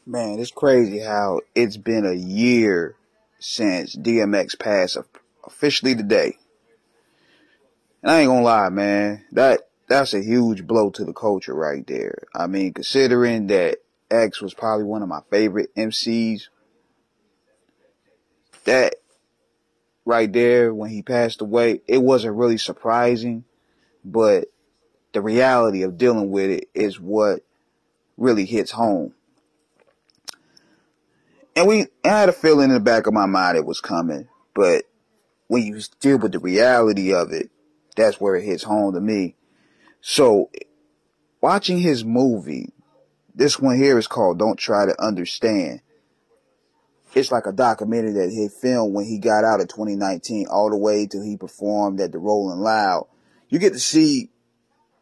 Man, it's crazy how it's been a year since DMX passed officially today. And I ain't gonna lie, man, that's a huge blow to the culture right there. I mean, considering that X was probably one of my favorite MCs, that right there when he passed away, it wasn't really surprising, but the reality of dealing with it is what really hits home. And I had a feeling in the back of my mind it was coming, but when you deal with the reality of it, that's where it hits home to me. So, watching his movie, this one here is called Don't Try to Understand. It's like a documentary that he filmed when he got out in 2019, all the way till he performed at the Rolling Loud. You get to see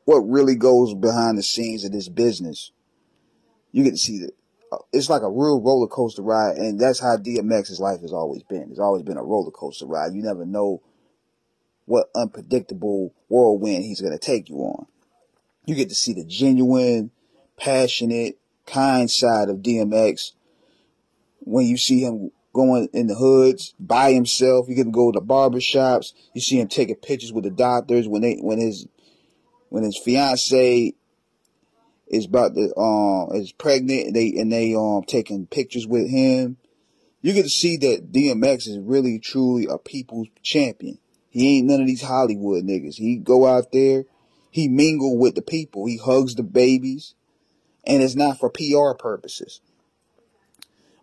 what really goes behind the scenes of this business. You get to see that it's like a real roller coaster ride, and that's how DMX's life has always been. It's always been a roller coaster ride. You never know what unpredictable whirlwind he's going to take you on. You get to see the genuine, passionate, kind side of DMX. When you see him going in the hoods by himself, you get to go to the barber shops. You see him taking pictures with the doctors when his fiance is about to is pregnant, and they taking pictures with him. You get to see that DMX is really truly a people's champion. He ain't none of these Hollywood niggas. He go out there, he mingle with the people, he hugs the babies, and it's not for PR purposes.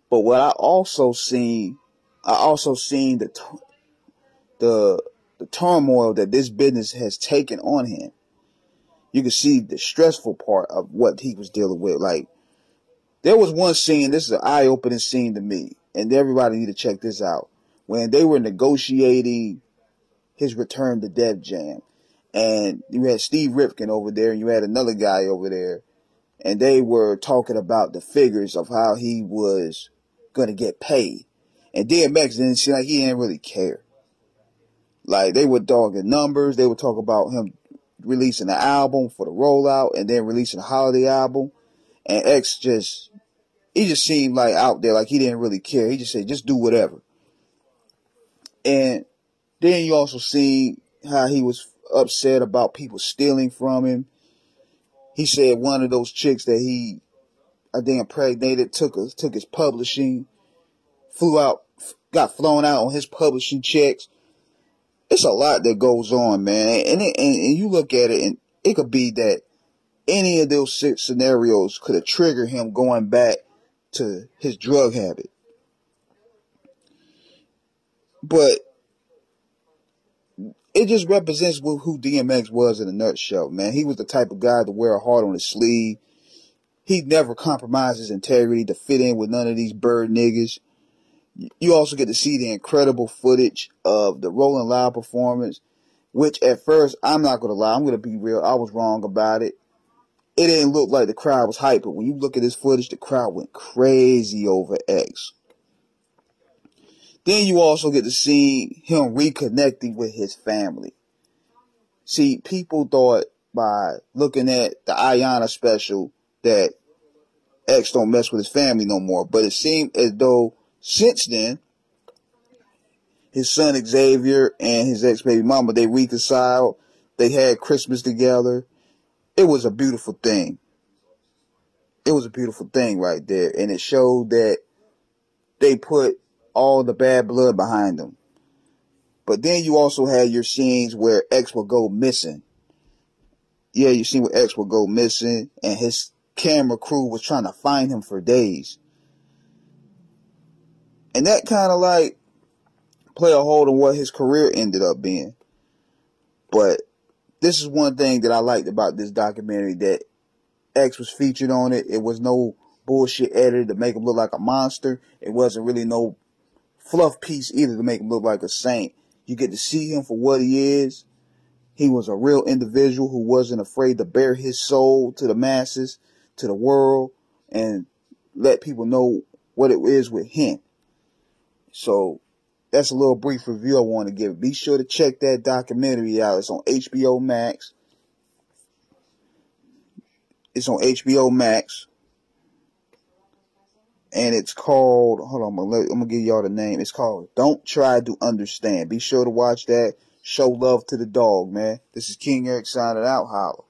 But what I also seen the turmoil that this business has taken on him. You can see the stressful part of what he was dealing with. Like, there was one scene, this is an eye-opening scene to me, and everybody need to check this out. When they were negotiating his return to Def Jam, and you had Steve Rifkin over there, and you had another guy over there, and they were talking about the figures of how he was going to get paid. And DMX didn't seem like he didn't really care. Like, they were talking numbers, they would talk about him releasing an album for the rollout, and then releasing a holiday album, and X he just seemed like out there, like he didn't really care. He just said, just do whatever. And then you also see how he was upset about people stealing from him. He said one of those chicks that he, I think, impregnated took his publishing, got flown out on his publishing checks. It's a lot that goes on, man. And you look at it, and it could be that any of those six scenarios could have triggered him going back to his drug habit. But it just represents who DMX was in a nutshell, man. He was the type of guy to wear a heart on his sleeve. He never compromised his integrity to fit in with none of these bird niggas. You also get to see the incredible footage of the Rolling Loud performance, which at first, I'm not going to lie, I'm going to be real, I was wrong about it. It didn't look like the crowd was hyped, but when you look at this footage, the crowd went crazy over X. Then you also get to see him reconnecting with his family. See, people thought by looking at the Ayana special that X don't mess with his family no more, but it seemed as though since then, his son Xavier and his ex-baby mama, they reconciled. They had Christmas together. It was a beautiful thing. It was a beautiful thing right there. And it showed that they put all the bad blood behind them. But then you also had your scenes where X would go missing. Yeah, you seen where X would go missing, and his camera crew was trying to find him for days. And that kind of like play a hold on what his career ended up being. But this is one thing that I liked about this documentary, that X was featured on it. It was no bullshit edited to make him look like a monster. It wasn't really no fluff piece either to make him look like a saint. You get to see him for what he is. He was a real individual who wasn't afraid to bare his soul to the masses, to the world, and let people know what it is with him. So that's a little brief review I want to give. Be sure to check that documentary out. It's on HBO Max. It's on HBO Max. and it's called, hold on, I'm gonna give y'all the name. It's called Don't Try to Understand. Be sure to watch that. Show love to the dog, man. This is King Eric signing out. Holla.